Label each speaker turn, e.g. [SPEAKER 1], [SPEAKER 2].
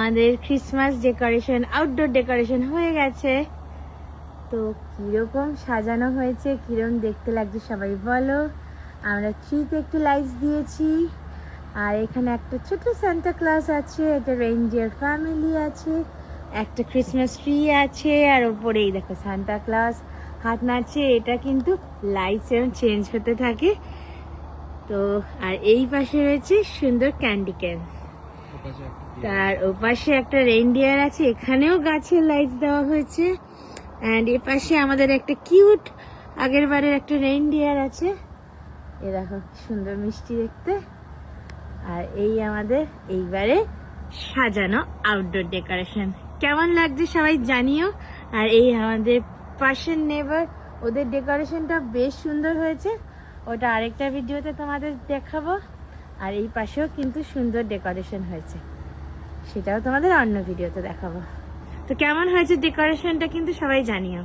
[SPEAKER 1] আমাদের Christmas decoration, outdoor decoration হয়ে গেছে। তো কিরকম সাজানো হয়েছে, কিরকম দেখতে লাগছে সবাই বলো। আমরা ট্রিতে একটু লাইটস দিয়েছি, আর এখানে একটা ছোট সান্টা ক্লজ আছে, একটা রেইনডিয়ার ফ্যামিলি আছে, একটা ক্রিসমাস ট্রি আছে, আর ওপরেই দেখো সান্টা ক্লজ হাত নাড়ছে। এটা কিন্তু লাইটস এরকম চেঞ্জ হতে থাকে। তো আর এই পাশে রয়েছে সুন্দর ক্যান্ডি ক্যান, তার ওপাশে একটা রেইনডিয়ার আছে, এখানেও গাছের লাইটস দেওয়া হয়েছে। অ্যান্ড এ পাশে আমাদের একটা কিউট আগের বারের একটা রেইনডিয়ার আছে, এ দেখো কি সুন্দর মিষ্টি দেখতে। আর এই আমাদের এইবারে সাজানো আউটডোর ডেকোরেশন কেমন লাগছে সবাই জানিও। আর এই আমাদের পাশের নেবার, ওদের ডেকোরেশনটা বেশ সুন্দর হয়েছে, ওটা আরেকটা ভিডিওতে তোমাদের দেখাবো। আর এই পাশেও কিন্তু সুন্দর ডেকোরেশন হয়েছে, সেটাও তোমাদের অন্য ভিডিওতে দেখাবো। তো কেমন হয়েছে ডেকোরেশনটা কিন্তু সবাই জানিও।